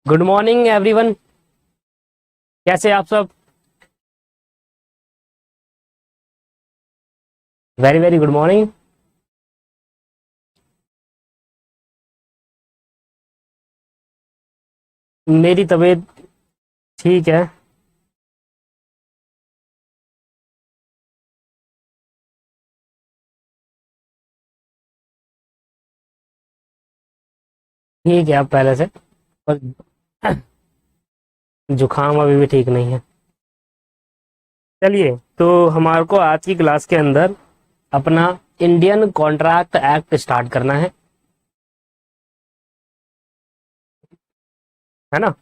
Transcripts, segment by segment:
Good morning everyone. कैसे आप सब? Very very good morning. मेरी तबीयत ठीक है। ठीक है, अब पहले से। पर जुकाम अभी भी ठीक नहीं है। चलिए, तो हमारे को आज की क्लास के अंदर अपना इंडियन कॉन्ट्रैक्ट एक्ट स्टार्ट करना है ना।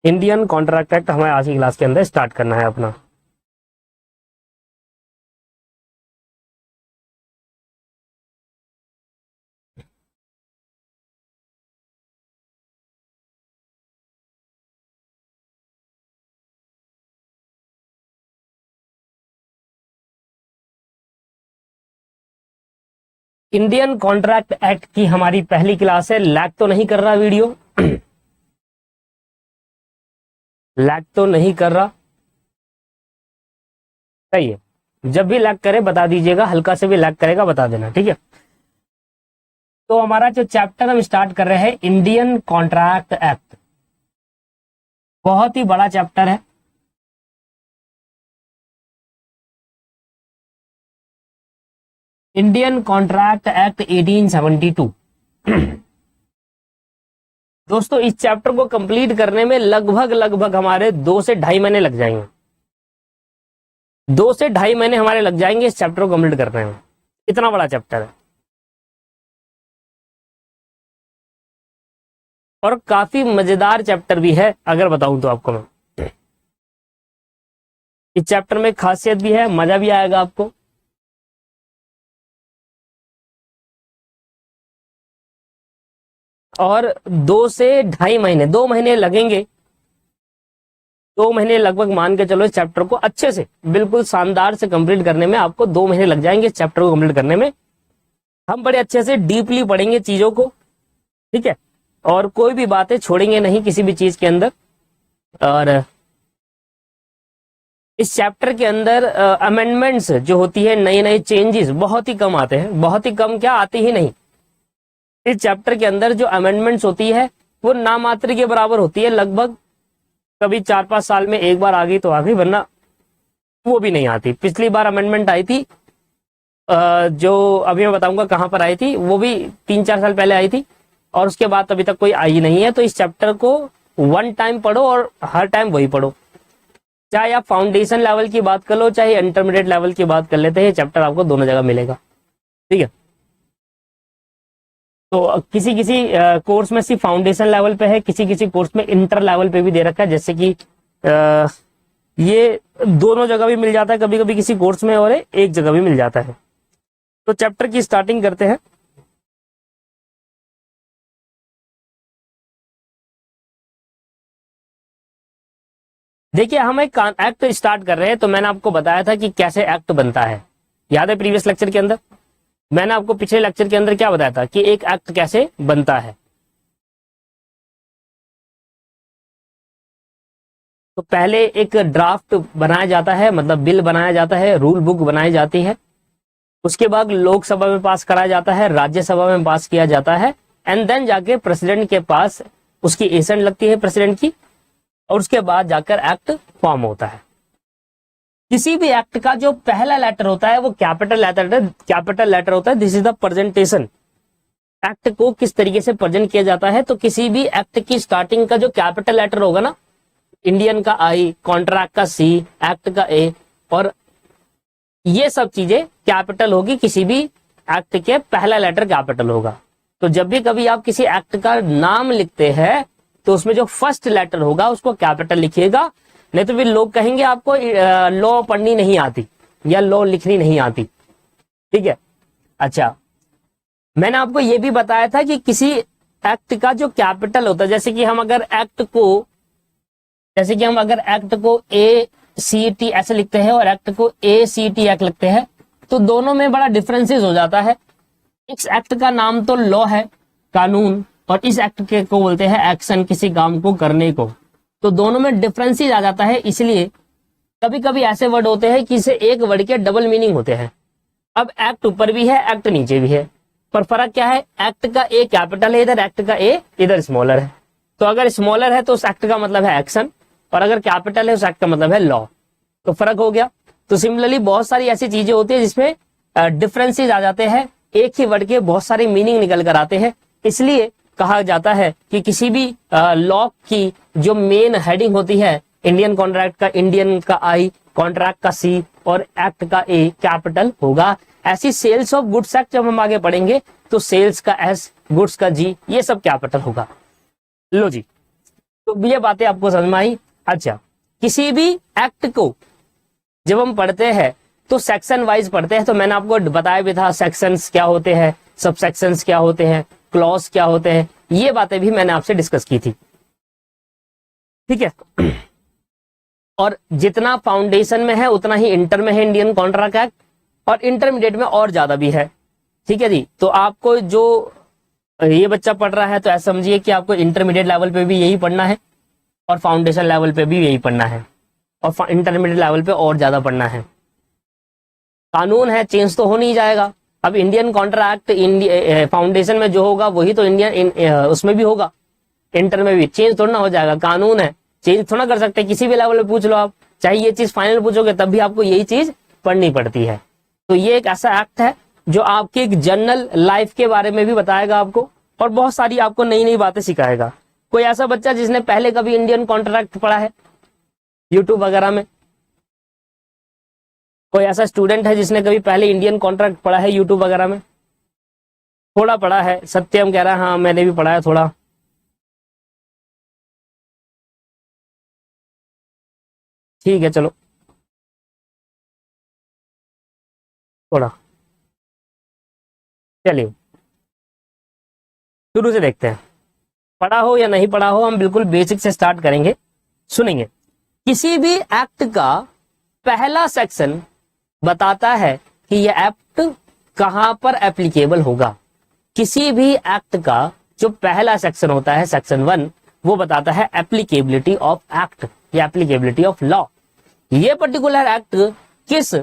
इंडियन कॉन्ट्रैक्ट एक्ट हमें आज की क्लास के अंदर स्टार्ट करना है अपना। इंडियन कॉन्ट्रैक्ट एक्ट की हमारी पहली क्लास है। लैग तो नहीं कर रहा वीडियो? लैग तो नहीं कर रहा? सही है। जब भी लैग करे बता दीजिएगा, हल्का से भी लैग करेगा बता देना, ठीक है। तो हमारा जो चैप्टर हम स्टार्ट कर रहे हैं, इंडियन कॉन्ट्रैक्ट एक्ट, बहुत ही बड़ा चैप्टर है। Indian contract act 1872। दोस्तों, इस चैप्टर को कंप्लीट करने में लगभग लगभग हमारे 2 से ढाई महीने लग जाएंगे। 2 से ढाई महीने हमारे लग जाएंगे इस चैप्टर को कंप्लीट करने में। इतना बड़ा चैप्टर है और काफी मजेदार चैप्टर भी है, अगर बताऊं तो आपको मैं। इस चैप्टर में खासियत भी है, मजा भी आएगा आपको। और 2 से ढाई महीने, 2 महीने लगेंगे। 2 महीने लगभग मान के चलो इस चैप्टर को अच्छे से बिल्कुल शानदार से कंप्लीट करने में। आपको 2 महीने लग जाएंगे इस चैप्टर को कंप्लीट करने में। हम बड़े अच्छे से डीपली पढ़ेंगे चीजों को, ठीक है, और कोई भी बातें छोड़ेंगे नहीं किसी भी चीज के अंदर। और इस चैप्टर के अंदर अमेंडमेंट्स जो होती है, नए नए चेंजेस बहुत ही कम आते हैं। बहुत ही कम क्या, आते ही नहीं। इस चैप्टर के अंदर जो अमेंडमेंट्स होती है वो नामात्र के बराबर होती है लगभग। कभी 4-5 साल में एक बार आ गई तो आ गई, वरना वो भी नहीं आती। पिछली बार अमेंडमेंट आई थी, जो अभी मैं बताऊंगा कहां पर आई थी, वो भी 3-4 साल पहले आई थी, और उसके बाद अभी तक कोई आई नहीं है। तो इस चैप्टर को वन टाइम पढ़ो और हर टाइम वही पढ़ो। चाहे आप फाउंडेशन लेवल की बात कर लो, चाहे इंटरमीडिएट लेवल की बात कर लेते हैं, चैप्टर आपको दोनों जगह मिलेगा, ठीक है। तो किसी किसी कोर्स में सिर्फ फाउंडेशन लेवल पे है, किसी किसी कोर्स में इंटर लेवल पे भी दे रखा है। जैसे कि ये दोनों जगह भी मिल जाता है, कभी कभी किसी कोर्स में, और एक जगह भी मिल जाता है। तो चैप्टर की स्टार्टिंग करते हैं। देखिए, हम एक एक्ट स्टार्ट कर रहे हैं, तो मैंने आपको बताया था कि कैसे एक्ट बनता है। याद है प्रीवियस लेक्चर के अंदर मैंने आपको पिछले लेक्चर के अंदर क्या बताया था कि एक एक्ट कैसे बनता है। तो पहले एक ड्राफ्ट बनाया जाता है, मतलब बिल बनाया जाता है, रूल बुक बनाई जाती है। उसके बाद लोकसभा में पास कराया जाता है, राज्यसभा में पास किया जाता है, एंड देन जाके प्रेसिडेंट के पास उसकी एसेंट लगती है, प्रेसिडेंट की, और उसके बाद जाकर एक्ट फॉर्म होता है। किसी भी एक्ट का जो पहला लेटर होता है वो कैपिटल लेटर होता है। This is the presentation. Act को किस तरीके से प्रेजेंट किया जाता है, तो किसी भी एक्ट की स्टार्टिंग का जो कैपिटल लेटर होगा ना, इंडियन का आई, कॉन्ट्रैक्ट का सी, एक्ट का ए, और ये सब चीजें कैपिटल होगी। किसी भी एक्ट के पहला लेटर कैपिटल होगा। तो जब भी कभी आप किसी एक्ट का नाम लिखते हैं तो उसमें जो फर्स्ट लेटर होगा उसको कैपिटल लिखिएगा, नहीं तो फिर लोग कहेंगे आपको लॉ पढ़नी नहीं आती या लॉ लिखनी नहीं आती, ठीक है। अच्छा, मैंने आपको यह भी बताया था कि किसी एक्ट का जो कैपिटल होता है, जैसे कि हम अगर एक्ट को ACT ऐसे लिखते हैं और एक्ट को ACT एक्ट लिखते हैं, तो दोनों में बड़ा डिफरेंसेस हो जाता है। इस एक्ट का नाम तो लॉ है, कानून, और इस एक्ट के को बोलते हैं एक्शन, किसी काम को करने को। तो दोनों में डिफरेंसेस आ जाता है, इसलिए कभी कभी ऐसे वर्ड होते हैं कि इसे एक वर्ड के डबल मीनिंग होते हैं। अब एक्ट ऊपर भी है, एक्ट नीचे भी है, पर फर्क क्या है, एक्ट का ए कैपिटल है इधर, एक्ट का ए इधर स्मॉलर है। तो अगर स्मॉलर है तो उस एक्ट का मतलब है एक्शन, और अगर कैपिटल है उस एक्ट का मतलब है लॉ। तो फर्क हो गया। तो सिमिलरली बहुत सारी ऐसी चीजें होती है जिसमें डिफरेंसेस आ जाते हैं, एक ही वर्ड के बहुत सारे मीनिंग निकल कर आते हैं। इसलिए कहा जाता है कि किसी भी लॉ की जो मेन हेडिंग होती है, इंडियन कॉन्ट्रैक्ट का इंडियन का आई, कॉन्ट्रैक्ट का सी और एक्ट का ए कैपिटल होगा। ऐसी सेल्स ऑफ गुड्स एक्ट जब हम आगे पढ़ेंगे तो सेल्स का एस, गुड्स का जी, ये सब कैपिटल होगा। लो जी, तो ये बातें आपको समझ में आई। अच्छा, किसी भी एक्ट को जब हम पढ़ते हैं तो सेक्शन वाइज पढ़ते हैं। तो मैंने आपको बताया भी था सेक्शंस क्या होते हैं, सब सेक्शंस क्या होते हैं, क्लॉज क्या होते हैं, ये बातें भी मैंने आपसे डिस्कस की थी। ठीक है। और जितना फाउंडेशन में है उतना ही इंटर में है इंडियन कॉन्ट्रैक्ट एक्ट, और इंटरमीडिएट में और ज्यादा भी है। ठीक है जी। तो आपको जो ये बच्चा पढ़ रहा है तो ऐसा समझिए कि आपको इंटरमीडिएट लेवल पे भी यही पढ़ना है और फाउंडेशन लेवल पे भी यही पढ़ना है, और इंटरमीडिएट लेवल पे और ज्यादा पढ़ना है। कानून है, चेंज तो हो नहीं जाएगा। अब इंडियन कॉन्ट्रैक्ट फाउंडेशन में जो होगा वही तो इंडियन उसमें भी होगा, इंटर में भी चेंज थोड़ा ना हो जाएगा। कानून है, चेंज थोड़ा कर सकते, किसी भी लेवल पे पूछ लो आप, चाहे ये चीज फाइनल पूछोगे तब भी आपको यही चीज पढ़नी पड़ती है। तो ये एक ऐसा एक्ट है जो आपके एक जनरल लाइफ के बारे में भी बताएगा आपको, और बहुत सारी आपको नई नई बातें सिखाएगा। कोई ऐसा बच्चा जिसने पहले कभी इंडियन कॉन्ट्रैक्ट पढ़ा है यूट्यूब वगैरह में? कोई ऐसा स्टूडेंट है जिसने कभी पहले इंडियन कॉन्ट्रैक्ट पढ़ा है यूट्यूब वगैरह में? थोड़ा पढ़ा है, सत्यम कह रहा है हाँ मैंने भी पढ़ा है थोड़ा। ठीक है, चलो थोड़ा, चलिए शुरू से देखते हैं। पढ़ा हो या नहीं पढ़ा हो, हम बिल्कुल बेसिक से स्टार्ट करेंगे, सुनेंगे। किसी भी एक्ट का पहला सेक्शन बताता है कि यह एक्ट कहां पर एप्लीकेबल होगा। किसी भी एक्ट का जो पहला सेक्शन होता है, सेक्शन 1, वो बताता है एप्लीकेबिलिटी ऑफ एक्ट या एप्लीकेबिलिटी ऑफ लॉ। ये पर्टिकुलर एक्ट किस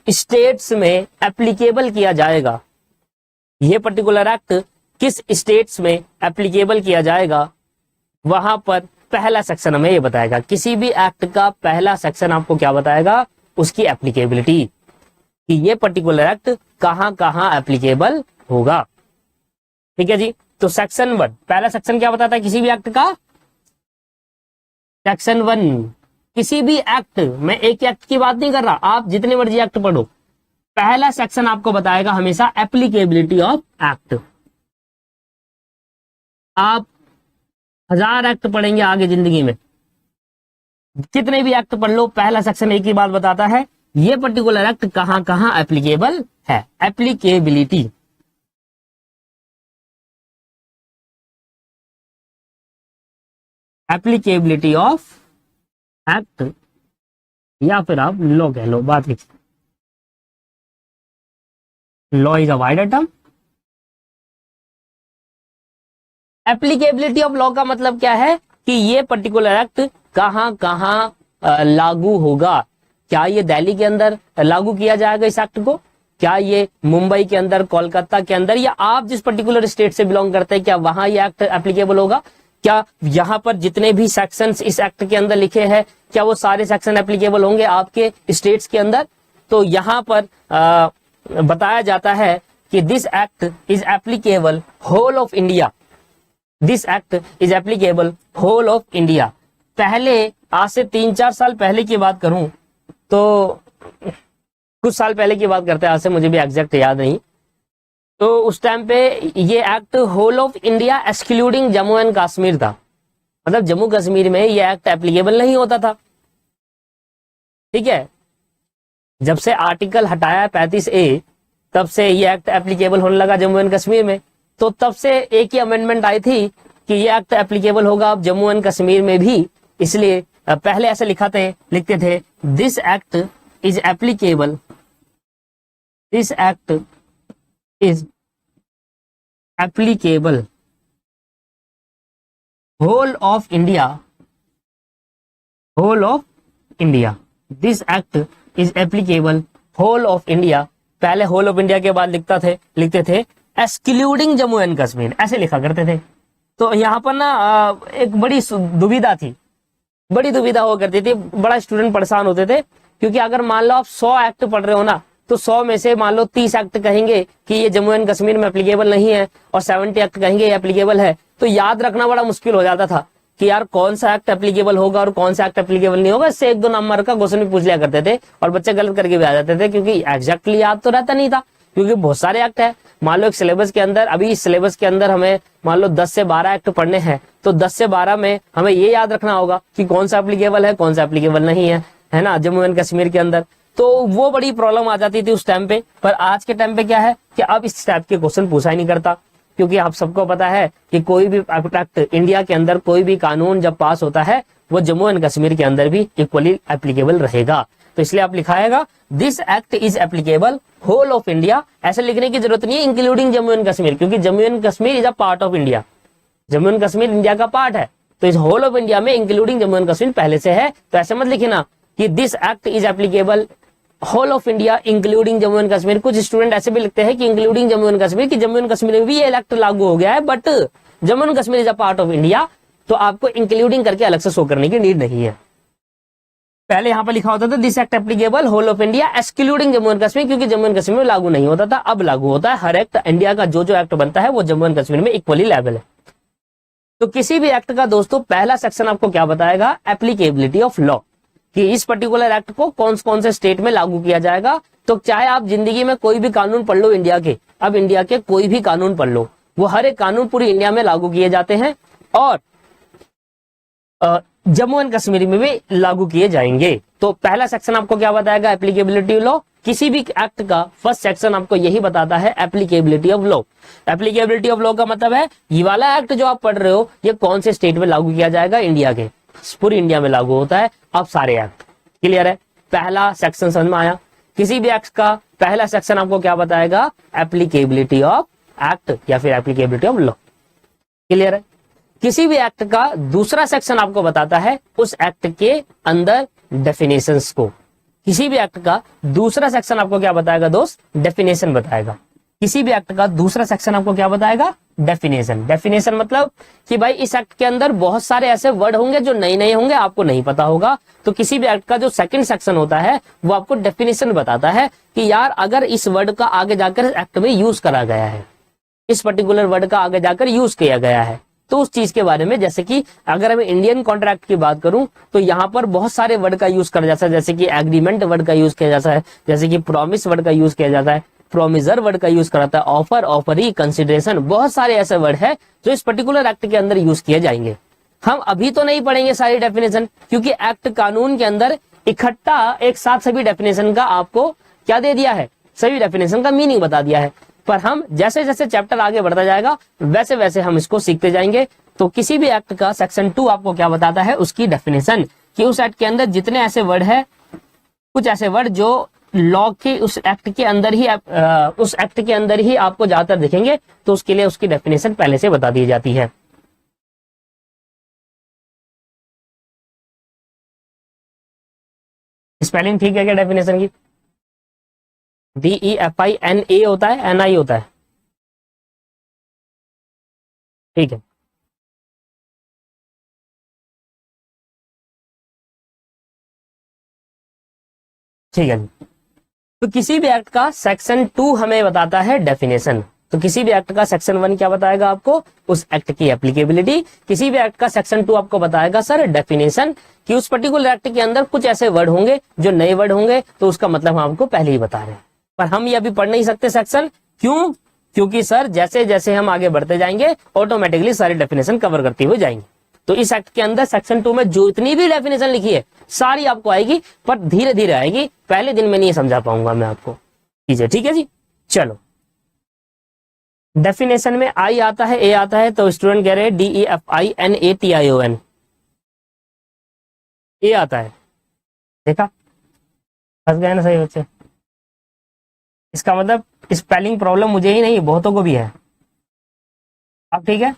स्टेट्स में एप्लीकेबल किया जाएगा, ये पर्टिकुलर एक्ट किस स्टेट्स में एप्लीकेबल किया जाएगा, वहां पर पहला सेक्शन हमें ये बताएगा। किसी भी एक्ट का पहला सेक्शन आपको क्या बताएगा, उसकी एप्लीकेबिलिटी, कि ये पर्टिकुलर एक्ट कहां कहां एप्लीकेबल होगा। ठीक है जी। तो सेक्शन 1, पहला सेक्शन क्या बताता है किसी भी एक्ट का? सेक्शन 1, किसी भी एक्ट, मैं एक एक्ट की बात नहीं कर रहा, आप जितने मर्जी एक्ट पढ़ो, पहला सेक्शन आपको बताएगा हमेशा एप्लीकेबिलिटी ऑफ एक्ट। आप 1000 एक्ट पढ़ेंगे आगे जिंदगी में, कितने भी एक्ट पढ़ लो, पहला सेक्शन एक ही बात बताता है, ये पर्टिकुलर एक्ट कहां कहां एप्लीकेबल है, एप्लीकेबिलिटी। एप्लीकेबिलिटी ऑफ एक्ट, या फिर आप लॉ कह लो, बात लिखिए। Law is a wider term. Applicability of law का मतलब क्या है कि ये पर्टिकुलर एक्ट कहां कहां लागू होगा। क्या ये दिल्ली के अंदर लागू किया जाएगा इस एक्ट को? क्या ये मुंबई के अंदर, कोलकाता के अंदर, या आप जिस पर्टिकुलर स्टेट से बिलोंग करते हैं क्या वहां ये एक्ट एप्लीकेबल होगा? क्या यहाँ पर जितने भी सेक्शंस इस एक्ट के अंदर लिखे हैं क्या वो सारे सेक्शन एप्लीकेबल होंगे आपके स्टेट्स के अंदर? तो यहाँ पर बताया जाता है कि this act is applicable whole of India. This act is applicable whole of India. पहले आज से 3-4 साल पहले की बात करूं तो, कुछ साल पहले की बात करते हैं, आज से मुझे भी एग्जैक्ट याद नहीं, तो उस टाइम पे ये act whole of India excluding Jammu and Kashmir था। मतलब जम्मू कश्मीर में ये एक्ट एप्लीकेबल नहीं होता था। ठीक है। जब से आर्टिकल हटाया 35A, तब से ये एक्ट एप्लीकेबल होने लगा जम्मू एंड कश्मीर में। तो तब से एक ही अमेंडमेंट आई थी कि ये एक्ट एप्लीकेबल होगा अब जम्मू एंड कश्मीर में भी। इसलिए पहले ऐसे लिखते थे this act is applicable, this act is applicable whole of India, whole of India, this act is applicable whole of India. पहले होल ऑफ इंडिया के बाद लिखते थे एक्सक्लूडिंग जम्मू एंड कश्मीर, ऐसे लिखा करते थे। तो यहाँ पर ना एक बड़ी दुविधा थी, बड़ी दुविधा हुआ करती थी, बड़ा स्टूडेंट परेशान होते थे, क्योंकि अगर मान लो आप 100 एक्ट पढ़ रहे हो ना, तो 100 में से मान लो 30 एक्ट कहेंगे कि ये जम्मू एंड कश्मीर में एप्लीकेबल नहीं है और 70 एक्ट कहेंगे ये एप्लीकेबल है। तो याद रखना बड़ा मुश्किल हो जाता था कि यार कौन सा एक्ट एप्लीकेबल होगा और कौन सा एक्ट एप्लीकेबल नहीं होगा। इससे 1-2 नंबर का क्वेश्चन भी पूछ लिया करते थे और बच्चे गलत करके भी आ जाते थे, क्योंकि एग्जैक्टली याद तो रहता नहीं था, क्योंकि बहुत सारे एक्ट है। मान लो एक सिलेबस के अंदर, अभी इस सिलेबस के अंदर हमें मान लो 10 से 12 एक्ट पढ़ने हैं, तो 10 से 12 में हमें ये याद रखना होगा कि कौन सा एप्लीकेबल है, कौन सा एप्लीकेबल नहीं है ना, जम्मू एंड कश्मीर के अंदर। तो वो बड़ी प्रॉब्लम आ जाती थी उस टाइम पे। पर आज के टाइम पे क्या है कि अब इस टाइप के क्वेश्चन पूछा ही नहीं करता, क्योंकि आप सबको पता है कि कोई भी एक्ट इंडिया के अंदर, कोई भी कानून जब पास होता है वो जम्मू एंड कश्मीर के अंदर भी इक्वली एप्लीकेबल रहेगा। तो इसलिए आप लिखाएगा this act is applicable whole of India. ऐसे लिखने की जरूरत नहीं है इंक्लूडिंग जम्मू एंड कश्मीर, क्योंकि Jammu and Kashmir is a part of India, Jammu and Kashmir India का पार्ट है। तो इस होल ऑफ इंडिया में इंक्लूडिंग जम्मू एंड कश्मीर पहले से है, तो ऐसे मत लिखना कि this act is applicable whole of India including Jammu and Kashmir. कुछ स्टूडेंट ऐसे भी लिखते हैं कि इंक्लूडिंग जम्मू एंड कश्मीर, कि जम्मू एंड कश्मीर में भी ये एक्ट लागू हो गया है, but Jammu and Kashmir is a part of India, तो आपको इंक्लूडिंग करके अलग से शो करने की नीड नहीं है। पहले यहां पर लिखा होता था this act applicable whole of India excluding Jammu and Kashmir, क्योंकि जम्मू एंड कश्मीर में लागू नहीं होता था, अब लागू होता है। हर एक्ट इंडिया का जो एक्ट बनता है वो जम्मू एंड कश्मीर में इक्वली लेवल है। तो किसी भी एक्ट का दोस्तों पहला सेक्शन आपको क्या बताएगा, एप्लीकेबिलिटी ऑफ लॉ, कि इस पर्टिकुलर एक्ट को कौन कौन से स्टेट में लागू किया जाएगा। तो चाहे आप जिंदगी में कोई भी कानून पढ़ लो इंडिया के, अब इंडिया के कोई भी कानून पढ़ लो, वो हर एक कानून पूरी इंडिया में लागू किए जाते हैं और जम्मू एंड कश्मीर में भी लागू किए जाएंगे। तो पहला सेक्शन आपको क्या बताएगा, एप्लीकेबिलिटी लॉ। किसी भी एक्ट का फर्स्ट सेक्शन आपको यही बताता है, applicability of law. Applicability of law का मतलब है ये वाला एक्ट जो आप पढ़ रहे हो ये कौन से स्टेट में लागू किया जाएगा, इंडिया के, पूरी इंडिया में लागू होता है। अब सारे एक्ट क्लियर है, पहला सेक्शन समझ में आया। किसी भी एक्ट का पहला सेक्शन आपको क्या बताएगा, एप्लीकेबिलिटी ऑफ एक्ट या फिर एप्लीकेबिलिटी ऑफ लॉ। क्लियर है। किसी भी एक्ट का दूसरा सेक्शन आपको बताता है उस एक्ट के अंदर डेफिनेशंस को। किसी भी एक्ट का दूसरा सेक्शन आपको क्या बताएगा दोस्त, डेफिनेशन बताएगा। किसी भी एक्ट का दूसरा सेक्शन आपको क्या बताएगा, डेफिनेशन। डेफिनेशन मतलब कि भाई इस एक्ट के अंदर बहुत सारे ऐसे वर्ड होंगे जो नए नए होंगे, आपको नहीं पता होगा। तो किसी भी एक्ट का जो सेकंड सेक्शन होता है वो आपको डेफिनेशन बताता है कि यार अगर इस वर्ड का आगे जाकर एक्ट में यूज करा गया है, इस पर्टिकुलर वर्ड का आगे जाकर यूज किया गया है, तो उस चीज के बारे में। जैसे कि अगर मैं इंडियन कॉन्ट्रैक्ट की बात करूं तो यहाँ पर बहुत सारे वर्ड का यूज करा जाता है, जैसे कि एग्रीमेंट वर्ड का यूज किया जाता है, जैसे कि प्रॉमिस वर्ड का यूज किया जाता है, प्रोमिजर वर्ड का यूज कराता है, ऑफर, ऑफरी, कंसिडरेशन, बहुत सारे ऐसे वर्ड है जो इस पर्टिकुलर एक्ट के अंदर यूज किए जाएंगे। हम अभी तो नहीं पढ़ेंगे सारी डेफिनेशन, क्योंकि एक्ट कानून के अंदर इकट्ठा एक साथ सभी डेफिनेशन का आपको क्या दे दिया है, सभी डेफिनेशन का मीनिंग बता दिया है। पर हम जैसे जैसे चैप्टर आगे बढ़ता जाएगा वैसे वैसे हम इसको सीखते जाएंगे। तो किसी भी एक्ट का सेक्शन 2 आपको क्या बताता है, उसकी डेफिनेशन, कि उस एक्ट के अंदर जितने ऐसे वर्ड है, कुछ ऐसे वर्ड जो लॉ के उस एक्ट के अंदर ही आपको ज्यादातर दिखेंगे, तो उसके लिए उसकी डेफिनेशन पहले से बता दी जाती है। स्पेलिंग ठीक है क्या डेफिनेशन की? DEFINA होता है, NI होता है, ठीक है। ठीक है, तो किसी भी एक्ट का सेक्शन 2 हमें बताता है डेफिनेशन। तो किसी भी एक्ट का सेक्शन 1 क्या बताएगा आपको, उस एक्ट की एप्लीकेबिलिटी। किसी भी एक्ट का सेक्शन 2 आपको बताएगा सर डेफिनेशन, कि उस पर्टिकुलर एक्ट के अंदर कुछ ऐसे वर्ड होंगे जो नए वर्ड होंगे, तो उसका मतलब हम आपको पहले ही बता रहे हैं। पर हम ये अभी पढ़ नहीं सकते सेक्शन, क्यों? क्योंकि सर जैसे जैसे हम आगे बढ़ते जाएंगे ऑटोमेटिकली सारी डेफिनेशन कवर करते हुए जाएंगे। तो इस एक्ट के अंदर सेक्शन 2 में जो इतनी भी डेफिनेशन लिखी है सारी आपको आएगी, पर धीरे धीरे आएगी, पहले दिन में नहीं समझा पाऊंगा मैं आपको चीजें, ठीक है जी। चलो, डेफिनेशन में आई आता है, ए आता है, तो स्टूडेंट कह रहे हैं DEFINATION, ए आता है। देखा, फंस गए ना सही बच्चे। इसका मतलब स्पेलिंग प्रॉब्लम मुझे ही नहीं, बहुतों को भी है। अब ठीक है,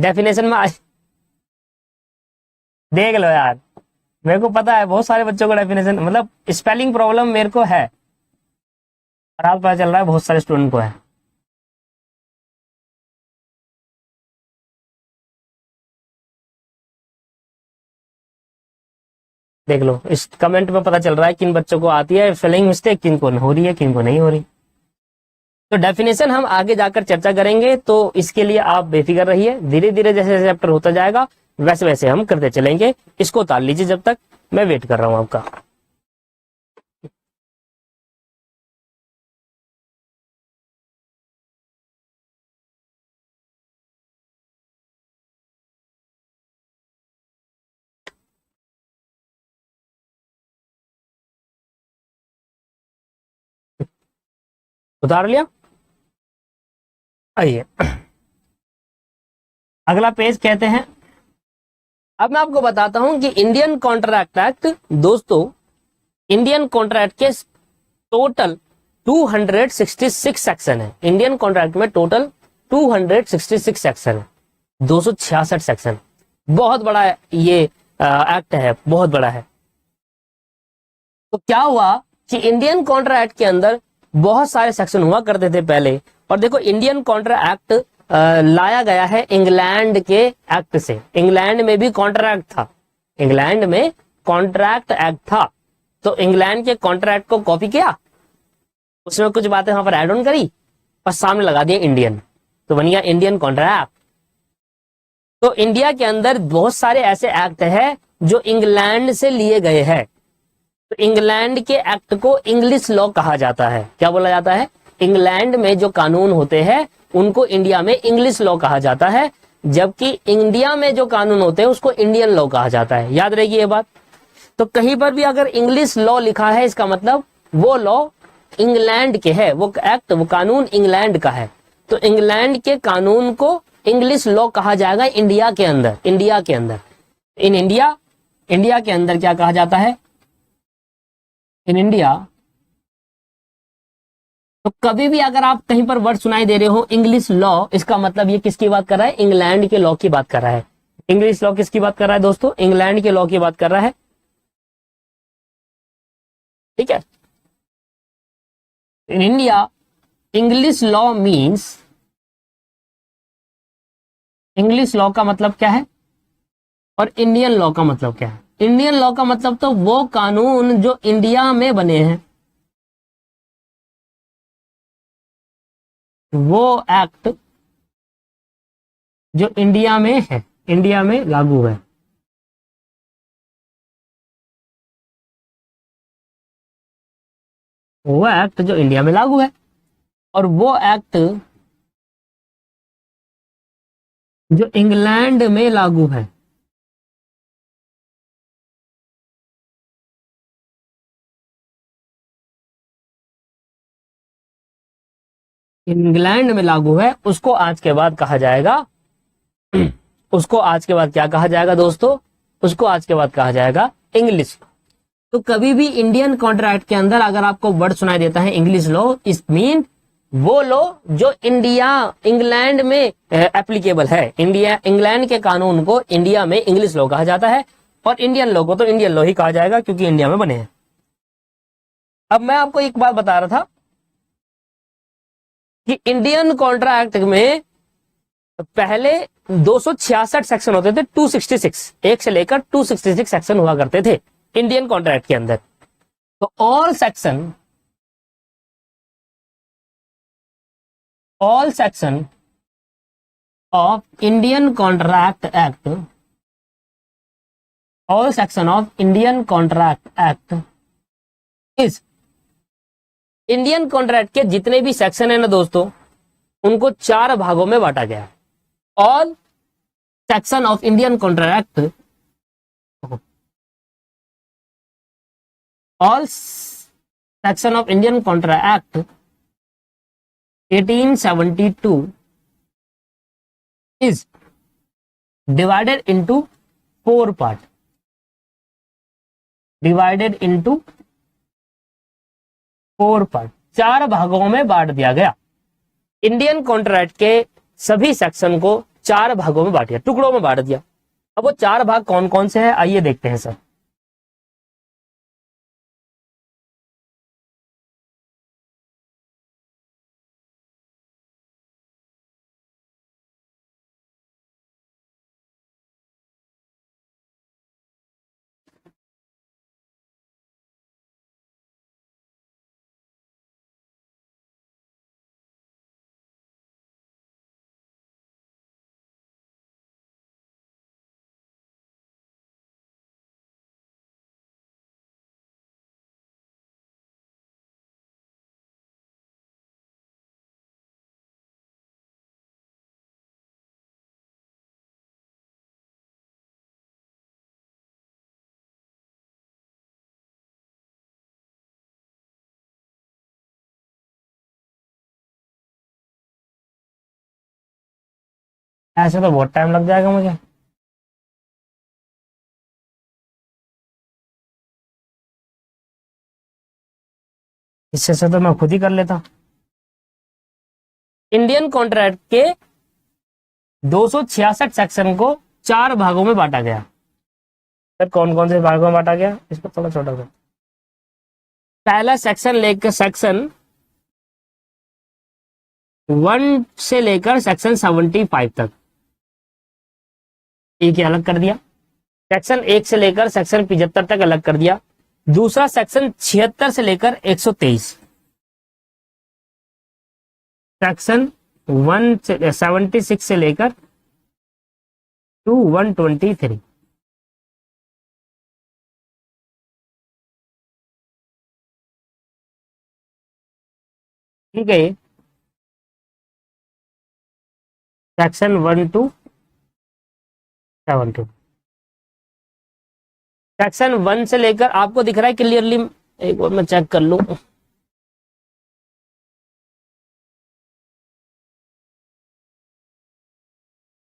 डेफिनेशन में देख लो यार, मेरे को पता है बहुत सारे बच्चों को डेफिनेशन मतलब स्पेलिंग प्रॉब्लम मेरे को है, और आज पता चल रहा है बहुत सारे स्टूडेंट को है। देख लो इस कमेंट में पता चल रहा है किन बच्चों को आती है स्पेलिंग मिस्टेक, किन को हो रही है, किन को नहीं हो रही। तो डेफिनेशन हम आगे जाकर चर्चा करेंगे, तो इसके लिए आप बेफिक्र रहिए। धीरे धीरे जैसे जैसे चैप्टर होता जाएगा वैसे वैसे हम करते चलेंगे। इसको उतार लीजिए, जब तक मैं वेट कर रहा हूं आपका। उतार लिया। आइए अगला पेज कहते हैं। अब मैं आपको बताता हूं कि इंडियन कॉन्ट्रैक्ट एक्ट दोस्तों, इंडियन कॉन्ट्रैक्ट के टोटल 266 सेक्शन है। इंडियन कॉन्ट्रैक्ट में टोटल 266 सेक्शन है, 266 सेक्शन। बहुत बड़ा ये एक्ट है, बहुत बड़ा है। तो क्या हुआ कि इंडियन कॉन्ट्रैक्ट के अंदर बहुत सारे सेक्शन हुआ करते थे पहले। और देखो इंडियन कॉन्ट्रैक्ट लाया गया है इंग्लैंड के एक्ट से। इंग्लैंड में भी कॉन्ट्रैक्ट था, इंग्लैंड में कॉन्ट्रैक्ट एक्ट था। तो इंग्लैंड के कॉन्ट्रैक्ट को कॉपी किया, उसमें कुछ बातें वहां पर ऐड ऑन करी और सामने लगा दिया इंडियन, तो बन गया इंडियन कॉन्ट्रैक्ट। तो इंडिया के अंदर बहुत सारे ऐसे एक्ट है जो इंग्लैंड से लिए गए हैं। तो इंग्लैंड के एक्ट को इंग्लिश लॉ कहा जाता है। क्या बोला जाता है? इंग्लैंड में जो कानून होते हैं उनको इंडिया में इंग्लिश लॉ कहा जाता है, जबकि इंडिया में जो कानून होते हैं उसको इंडियन लॉ कहा जाता है। याद रहेगी ये बात। तो कहीं पर भी अगर इंग्लिश लॉ लिखा है इसका मतलब वो लॉ इंग्लैंड के है, वो एक्ट वो कानून इंग्लैंड का है। तो इंग्लैंड के कानून को इंग्लिश लॉ कहा जाएगा इंडिया के अंदर। इंडिया के अंदर इन इंडिया, इंडिया के अंदर क्या कहा जाता है? In India. तो कभी भी अगर आप कहीं पर वर्ड सुनाई दे रहे हो इंग्लिश लॉ, इसका मतलब ये किसकी बात कर रहा है? इंग्लैंड के लॉ की बात कर रहा है। इंग्लिश लॉ किसकी बात कर रहा है दोस्तों? इंग्लैंड के लॉ की बात कर रहा है। ठीक है। In India English law means, English law का मतलब क्या है और इंडियन लॉ का मतलब क्या है? इंडियन लॉ का मतलब तो वो कानून जो इंडिया में बने हैं, वो एक्ट जो इंडिया में है, इंडिया में लागू है। वो एक्ट जो इंडिया में लागू है, और वो एक्ट जो इंग्लैंड में लागू है। इंग्लैंड में लागू है, उसको आज के बाद कहा जाएगा उसको आज के बाद क्या कहा जाएगा दोस्तों? उसको आज के बाद कहा जाएगा इंग्लिश। तो कभी भी इंडियन कॉन्ट्रैक्ट के अंदर अगर आपको वर्ड सुनाई देता है इंग्लिश लॉ, इस मीन वो लॉ जो इंडिया इंग्लैंड में एप्लीकेबल है। इंडिया इंग्लैंड के कानून को इंडिया में इंग्लिश लॉ कहा जाता है, और इंडियन लॉ को तो इंडियन लॉ ही कहा जाएगा क्योंकि इंडिया में बने हैं। अब मैं आपको एक बात बता रहा था कि इंडियन कॉन्ट्रैक्ट में पहले 266 सेक्शन होते थे। 266 एक से लेकर 266 सेक्शन हुआ करते थे इंडियन कॉन्ट्रैक्ट के अंदर। तो all section of Indian contract act, all section of Indian contract act is, Indian contract के जितने भी सेक्शन है ना दोस्तों, उनको 4 भागों में बांटा गया। All section of Indian contract, all section of Indian contract 1872 is divided into 4 part, divided into 4 part, 4 भागों में बांट दिया गया। इंडियन कॉन्ट्रैक्ट के सभी सेक्शन को 4 भागों में बांट दिया, टुकड़ों में बांट दिया। अब वो 4 भाग कौन कौन से हैं, आइए देखते हैं सर। ऐसे तो बहुत टाइम लग जाएगा मुझे। इससे से तो मैं खुद ही कर लेता। इंडियन कॉन्ट्रैक्ट के 266 सेक्शन को 4 भागों में बांटा गया। सर कौन कौन से भागों में बांटा गया, इसको थोड़ा छोटा कर। पहला सेक्शन लेकर सेक्शन 1 से लेकर सेक्शन 75 तक, एक ही अलग कर दिया। सेक्शन 1 से लेकर सेक्शन 75 तक अलग कर दिया। दूसरा सेक्शन 76 से लेकर 123, सेक्शन 176 से लेकर 123। ठीक है, सेक्शन 1 to 72। सेक्शन 1 से लेकर, आपको दिख रहा है क्लियरली, एक बार मैं चेक कर लूं।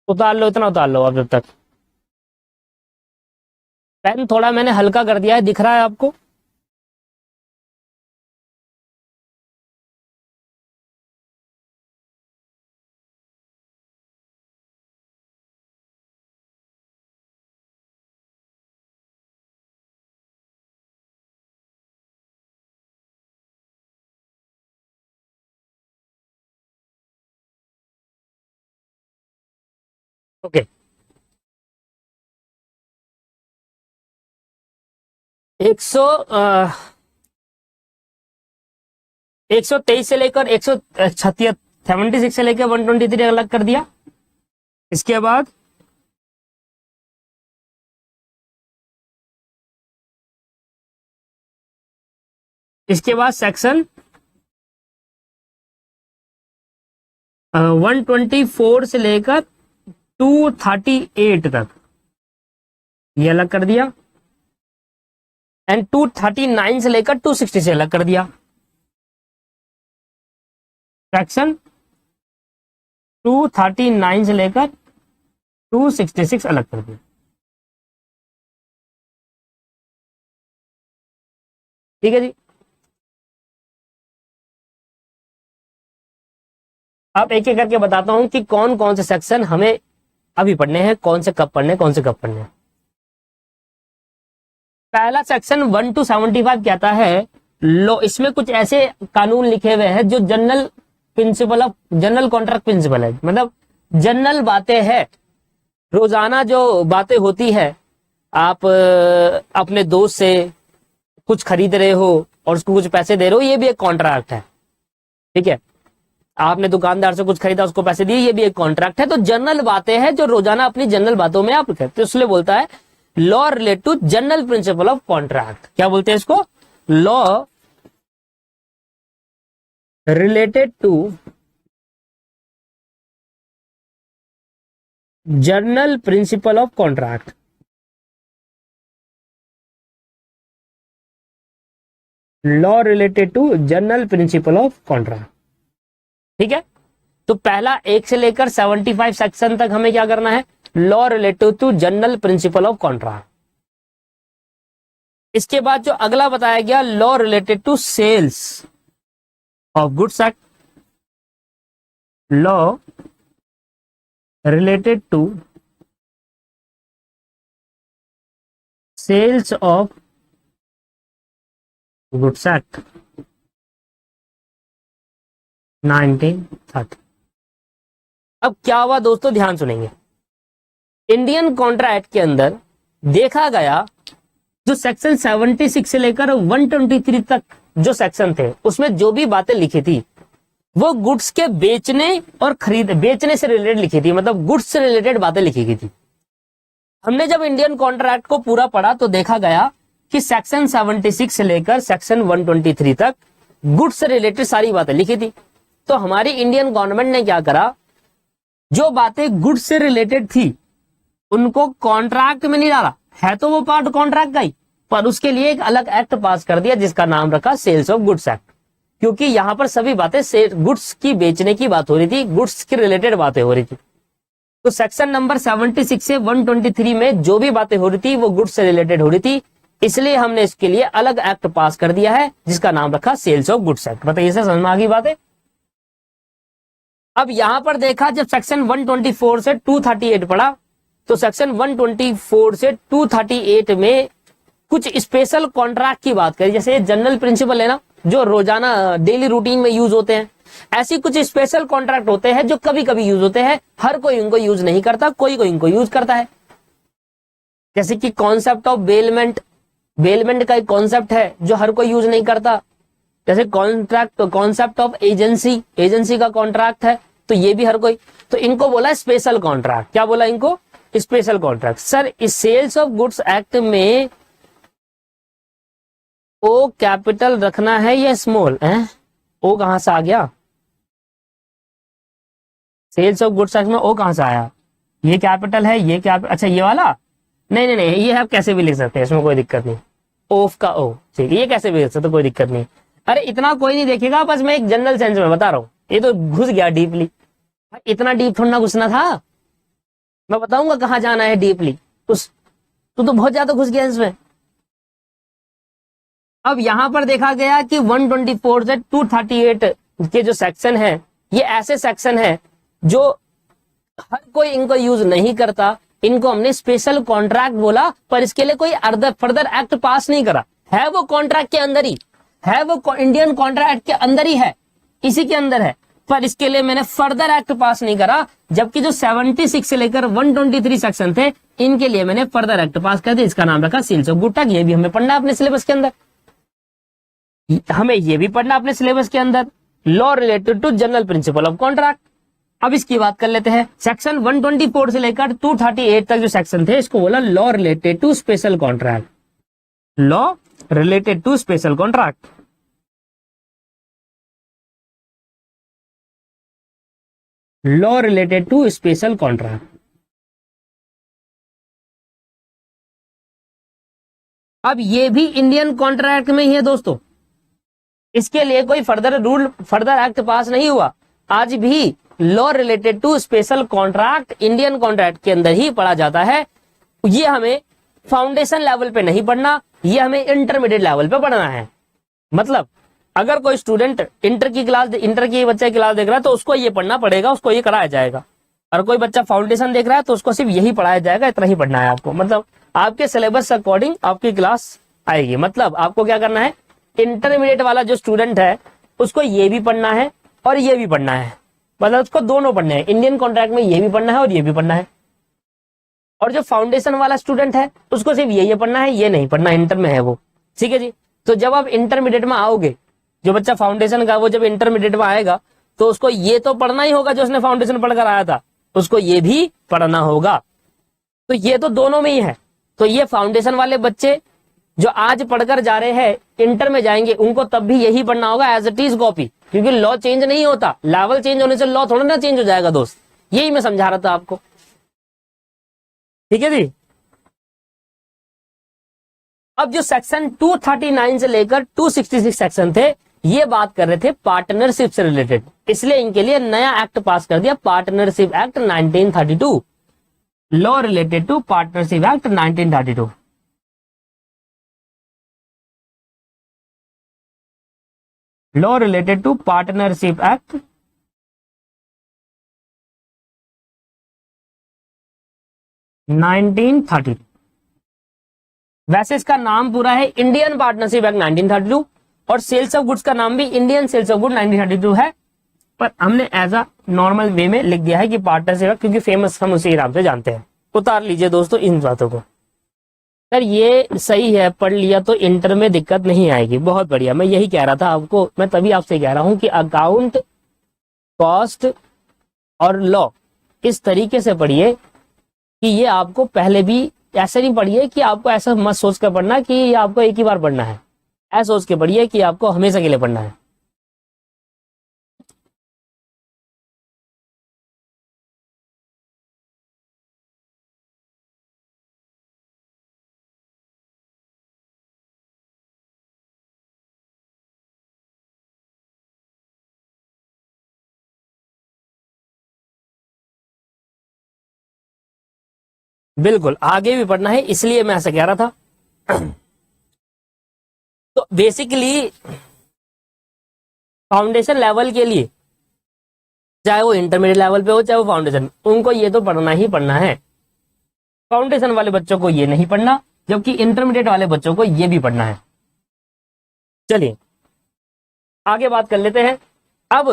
उतार लो, इतना उतार लो आप जब तक। पेन थोड़ा मैंने हल्का कर दिया है, दिख रहा है आपको? ओके, 123 से लेकर 136, 76 से लेकर 123 अलग कर दिया। इसके बाद सेक्शन 124 से लेकर 238 तक ये अलग कर दिया। एंड 239 से लेकर 260 से अलग कर दिया। सेक्शन 239 से लेकर 266 अलग कर दिया। ठीक है जी। अब एक एक करके बताता हूं कि कौन कौन से सेक्शन हमें अभी पढ़ने हैं, कौन से कब पढ़ने, कौन से कब पढ़ने हैं। पहला सेक्शन 1 to 75 कहता है लो, इसमें कुछ ऐसे कानून लिखे हुए हैं जो general principle of general contract principle है, मतलब जनरल बातें हैं, रोजाना जो बातें होती है। आप अपने दोस्त से कुछ खरीद रहे हो और उसको कुछ पैसे दे रहे हो, ये भी एक कॉन्ट्रैक्ट है। ठीक है, आपने दुकानदार से कुछ खरीदा, उसको पैसे दिए, ये भी एक कॉन्ट्रैक्ट है। तो जनरल बातें हैं जो रोजाना अपनी जनरल बातों में आप कहते हैं, इसलिए बोलता है law relate to general principle of contract. क्या बोलते हैं इसको? Law related to general principle of contract. Law related to general principle of contract. ठीक है, तो पहला 1 से लेकर 75 सेक्शन तक हमें क्या करना है? Law related to general principle of contract. इसके बाद जो अगला बताया गया, law related to sales of goods act. Law related to sales of goods act 1930। अब क्या हुआ दोस्तों, ध्यान सुनेंगे। इंडियन कॉन्ट्रैक्ट के अंदर देखा गया जो सेक्शन 76 से लेकर 123 तक जो सेक्शन थे, उसमें जो भी बातें लिखी थी वो गुड्स के बेचने और बेचने से रिलेटेड लिखी थी, मतलब गुड्स से रिलेटेड बातें लिखी गई थी। हमने जब इंडियन कॉन्ट्रैक्ट को पूरा पढ़ा तो देखा गया कि सेक्शन 76 से लेकर सेक्शन 123 तक गुड्स से रिलेटेड सारी बातें लिखी थी। तो हमारी इंडियन गवर्नमेंट ने क्या करा, जो बातें गुड्स से रिलेटेड थी उनको कॉन्ट्रैक्ट में नहीं डाला, है तो वो पार्ट कॉन्ट्रैक्ट का ही, पर उसके लिए एक अलग एक्ट पास कर दिया जिसका नाम रखा सेल्स ऑफ गुड्स एक्ट। क्योंकि यहां पर सभी बातें गुड्स की बेचने की बात हो रही थी, गुड्स की रिलेटेड बातें हो रही थी। तो सेक्शन नंबर 76 से 123 में जो भी बातें हो रही थी वो गुड्स से रिलेटेड हो रही थी, इसलिए हमने इसके लिए अलग एक्ट पास कर दिया है जिसका नाम रखा सेल्स ऑफ गुड्स एक्ट। बताइए सर, समझ में आ गई बात है? अब यहां पर देखा, जब सेक्शन 124 से 238 पढ़ा तो सेक्शन 124 से 238 में कुछ स्पेशल कॉन्ट्रैक्ट की बात करी। जैसे जनरल प्रिंसिपल है ना, जो रोजाना डेली रूटीन में यूज होते हैं, ऐसी कुछ स्पेशल कॉन्ट्रैक्ट होते हैं जो कभी कभी यूज होते हैं, हर कोई इनको यूज नहीं करता, कोई कोई इनको यूज करता है। जैसे कि कॉन्सेप्ट ऑफ बेलमेंट, बेलमेंट का एक कॉन्सेप्ट है जो हर कोई यूज नहीं करता। जैसे contract, concept of agency, agency का कॉन्ट्रैक्ट है तो ये भी हर कोई, तो इनको बोला स्पेशल कॉन्ट्रैक्ट। क्या बोला इनको? Special contract. सर इस सेल्स ऑफ गुड्स एक्ट में ओ कैपिटल रखना है या स्मॉल है? ओ कहां से आ गया? सेल्स ऑफ गुड्स एक्ट में ओ कहां से आया? ये कैपिटल है, ये क्या, अच्छा ये वाला? नहीं नहीं नहीं, ये आप कैसे भी लिख सकते हैं, इसमें कोई दिक्कत नहीं। ऑफ का ओ, ठीक है, ये कैसे भी लिख सकते, कोई दिक्कत नहीं। अरे इतना कोई नहीं देखेगा, बस मैं एक जनरल सेंस में बता रहा हूँ। ये तो घुस गया डीपली, इतना डीप थोड़ा घुसना था। मैं बताऊंगा कहां जाना है डीपली, उस तू तो बहुत ज्यादा घुस गया इसमें। अब यहां पर देखा गया कि 124 से 238 के जो सेक्शन है, ये ऐसे सेक्शन है जो हर कोई इनको यूज नहीं करता, इनको हमने स्पेशल कॉन्ट्रैक्ट बोला, पर इसके लिए कोई फर्दर एक्ट पास नहीं करा। है वो कॉन्ट्रैक्ट के अंदर ही है, वो इंडियन कॉन्ट्रैक्ट के अंदर ही है, इसी के अंदर है, पर इसके लिए मैंने फर्दर एक्ट पास नहीं करा। जबकि जो 76 से लेकर 123 सेक्शन थे, इनके लिए मैंने फर्दर एक्ट पास कर दिया, इसका नाम रखा सेल्स ऑफ गुड्स एक्ट। ये भी हमें पढ़ना है अपने सिलेबस के अंदर, हमें ये भी पढ़ना अपने सिलेबस के अंदर, law related to general principle of contract. अब इसकी बात कर लेते हैं। सेक्शन 124 से लेकर 238 तक जो सेक्शन थे, इसको बोला law related to special contract. Law related to special contract, law related to special contract. अब ये भी इंडियन कॉन्ट्रैक्ट में ही है दोस्तों, इसके लिए कोई further rule, further act pass नहीं हुआ। आज भी law related to special contract Indian contract के अंदर ही पढ़ा जाता है। ये हमें फाउंडेशन लेवल पे नहीं पढ़ना, ये हमें इंटरमीडिएट लेवल पे पढ़ना है। मतलब अगर कोई स्टूडेंट इंटर की बच्चे की क्लास देख रहा है तो उसको ये पढ़ना पड़ेगा, उसको ये कराया जाएगा। और कोई बच्चा फाउंडेशन देख रहा है तो उसको सिर्फ यही पढ़ाया जाएगा, इतना ही पढ़ना है आपको। मतलब आपके सिलेबस से अकॉर्डिंग आपकी क्लास आएगी। मतलब आपको क्या करना है, इंटरमीडिएट वाला जो स्टूडेंट है उसको ये भी पढ़ना है और ये भी पढ़ना है, मतलब उसको दोनों पढ़ने हैं। इंडियन कॉन्ट्रैक्ट में ये भी पढ़ना है और ये भी पढ़ना है। और जो फाउंडेशन वाला स्टूडेंट है उसको सिर्फ ये पढ़ना है, ये नहीं पढ़ना, इंटर में है वो। ठीक है जी। तो जब आप इंटरमीडिएट में आओगे, जो बच्चा फाउंडेशन का वो जब इंटरमीडिएट में आएगा तो उसको ये तो पढ़ना ही होगा, जो उसने फाउंडेशन पढ़कर आया था उसको ये भी पढ़ना होगा। तो ये तो दोनों में ही है। तो ये फाउंडेशन वाले बच्चे जो आज पढ़कर जा रहे हैं, इंटर में जाएंगे, उनको तब भी यही पढ़ना होगा एज इट इज कॉपी, क्योंकि लॉ चेंज नहीं होता। लेवल चेंज होने से लॉ थोड़ा ना चेंज हो जाएगा दोस्त, यही मैं समझा रहा था आपको। ठीक है जी। अब जो सेक्शन 239 से लेकर 266 सेक्शन थे, ये बात कर रहे थे पार्टनरशिप से रिलेटेड, इसलिए इनके लिए नया एक्ट पास कर दिया, partnership act 1932, law related to partnership act 1932। Law related to partnership act 1932। वैसे इसका नाम पूरा है इंडियन पार्टनरशिप एक्ट 1932 और सेल्स ऑफ गुड्स का नाम भी इंडियन सेल्स ऑफ गुड 1932 है, पर हमने एज अ नॉर्मल वे में लिख दिया है कि पार्टनरशिप एक्ट, क्योंकि फेमस हम उसी नाम से जानते हैं। उतार लीजिए दोस्तों इन बातों को। सर ये सही है, पढ़ लिया तो इंटर में दिक्कत नहीं आएगी। बहुत बढ़िया, मैं यही कह रहा था आपको, मैं तभी आपसे कह रहा हूं कि अकाउंट, कॉस्ट और लॉ इस तरीके से पढ़िए कि ये आपको पहले भी ऐसे नहीं पढ़िए कि आपको ऐसा मत सोच कर पढ़ना कि ये आपको एक ही बार पढ़ना है, ऐसा सोच के पढ़िए कि आपको हमेशा के लिए पढ़ना है। बिल्कुल आगे भी पढ़ना है, इसलिए मैं ऐसा कह रहा था। तो बेसिकली फाउंडेशन लेवल के लिए, चाहे वो इंटरमीडिएट लेवल पे हो चाहे वो फाउंडेशन, उनको ये तो पढ़ना ही पढ़ना है। फाउंडेशन वाले बच्चों को ये नहीं पढ़ना, जबकि इंटरमीडिएट वाले बच्चों को ये भी पढ़ना है। चलिए आगे बात कर लेते हैं अब।